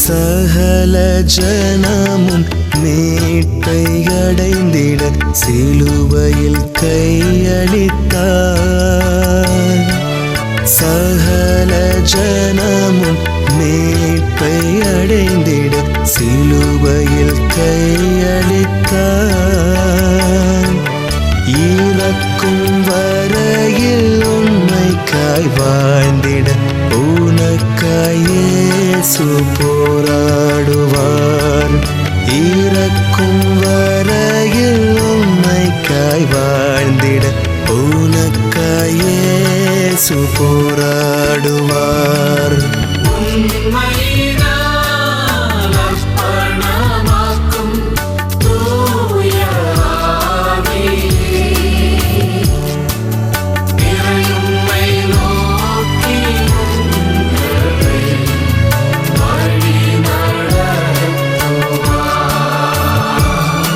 சகல ஜனமும் மீட்பை அடைந்திட சிலுவையில் கையளித்தார். சகல ஜனமும் மீட்பை அடைந்திட சிலுவையில் கையளித்தார். இறக்கும் வரையில் உண்மைக்காய் வாழ்ந்திட உனக்காய் இயேசு போராடுவார். இறக்கும் வரையில் உண்மைக்காய் வாழ்ந்திட உனக்காய் இயேசு போராடுவார்.